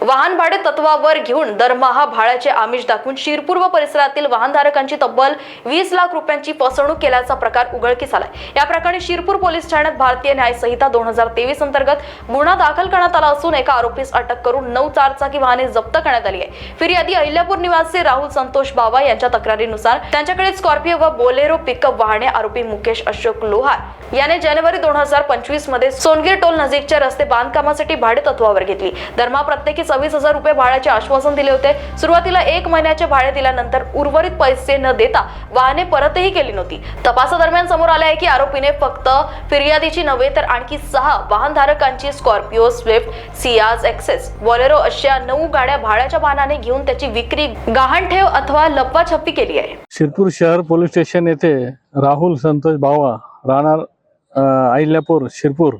वाहन भाडे तत्वावर घेऊन दरमहा भाड्याचे आमिष दाखवून शिरपूर व परिसरातील वाहनधारकांची तब्बल 20 लाख रुपयांची फसवणूक केल्याचा प्रकार उघडकीस आलाय। या प्रकरणी शिरपूर पोलीस ठाण्यात भारतीय न्याय संहिता 2023 अंतर्गत गुन्हा दाखल करण्यात आला असून एका आरोपीस अटक करून 9 चारचाकी वाहने जप्त करण्यात आली आहे। फिर्यादी अहिल्यापूर निवासी राहुल संतोष बावा यांच्या तक्रारीनुसार त्यांच्याकडे स्कॉर्पिओ व बोलेरो पिकअप वाहने आरोपी मुकेश अशोक लोहार याने जानेवारी 2025 मध्ये सोनगीर टोल नजीकच्या रस्ते बांधकामासाठी भाडे तत्वावर घेतली। दरमहा प्रत्येकी 26,000 रुपये भाड्याचे आश्वासन दिले होते। सुरुवातीला 1 महिन्याचे भाडे दिल्यानंतर उर्वरित पैसे न देता वाहने परतही केली नव्हती। तपासादरम्यान समोर आले आहे की आरोपीने फक्त फिर्यादीची नव्हे तर आणखी 6 वाहनधारकांची Scorpio, Swift, Ciaz, Access, Bolero अशा 9 गाड्या भाड्याच्या वाहनाने घेऊन त्याची विक्री, गहाणठेव अथवा लपवाछपवी केली आहे। शिरपूर शहर पोलीस स्टेशन येथे राहुल संतोष बावा राहणार अहिल्यापूर शिरपूर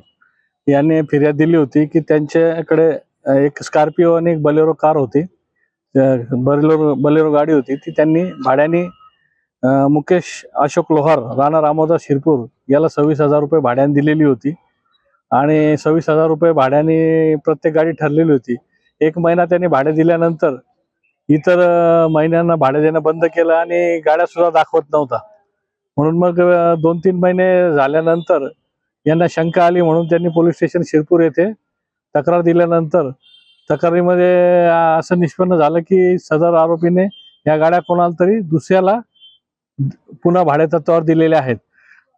यांनी फिर्याद दिली होती की त्यांच्याकडे एक स्कॉर्पिओ आणि एक बोलेरो कार होती। बोलेरो गाडी होती ती त्यांनी भाड्याने मुकेश अशोक लोहार राहणार आमोदा शिरपूर याला 26,000 रुपये भाड्याने दिलेली होती आणि 26,000 रुपये भाड्याने प्रत्येक गाडी ठरलेली होती। 1 महिना त्यांनी भाडे दिल्यानंतर इतर महिन्यांना भाडे देणं बंद केलं आणि गाड्या सुद्धा दाखवत नव्हता। म्हणून मग 2-3 महिने झाल्यानंतर यांना शंका आली म्हणून त्यांनी पोलीस स्टेशन शिरपूर येथे तक्रार दिल्यानंतर तक्रारीमध्ये असं निष्पन्न झालं की सदर आरोपीने या गाड्या कोणाला तरी दुसऱ्याला पुन्हा भाडेतत्वावर दिलेल्या आहेत।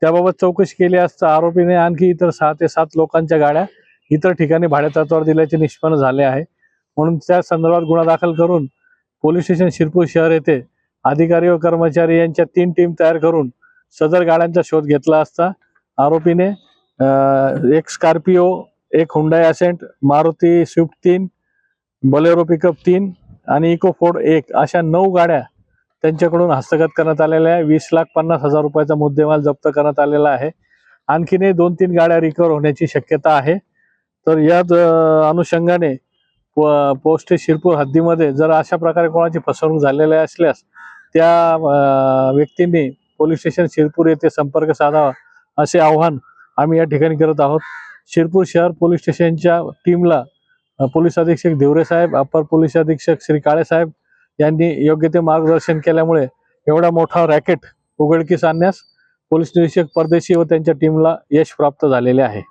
त्याबाबत चौकशी केली असता आरोपीने आणखी इतर 6 ते 7 लोकांच्या गाड्या इतर ठिकाणी भाडेतत्वावर दिल्याचे निष्पन्न झाले आहे। म्हणून त्या संदर्भात गुन्हा दाखल करून पोलीस स्टेशन शिरपूर शहर येथे अधिकारी व कर्मचारी यांच्या 3 टीम तयार करून सदर गाड्यांचा शोध घेतला असता आरोपीने एक स्कॉर्पिओ, एक Hyundai Accent, Maruti Swift 3, Bolero pickup 3 आणि इको फोर्ड 1 अशा 9 गाड्या त्यांच्याकडून हस्तगत करण्यात आलेल्या आहे। 20,50,000 रुपयाचा मुद्देमाल जप्त करण्यात आलेला आहे। आणखीनही 2-3 गाड्या रिकव्हर होण्याची शक्यता आहे। तर या अनुषंगाने पोस्ट शिरपूर हद्दीमध्ये जर अशा प्रकारे कोणाची फसवणूक झालेली असल्यास त्या व्यक्तींनी पोलीस स्टेशन शिरपूर येथे संपर्क साधावा असे आवाहन आम्ही या ठिकाणी करत आहोत। शिरपूर शहर पोलीस स्टेशनच्या टीमला पोलीस अधीक्षक देवरे साहेब, अपर पोलीस अधीक्षक श्री काळे साहेब यांनी योग्य ते मार्गदर्शन केल्यामुळे एवढा मोठा रॅकेट उघडकीस आणण्यास पोलीस निरीक्षक परदेशी व त्यांच्या टीमला यश प्राप्त झालेले आहे।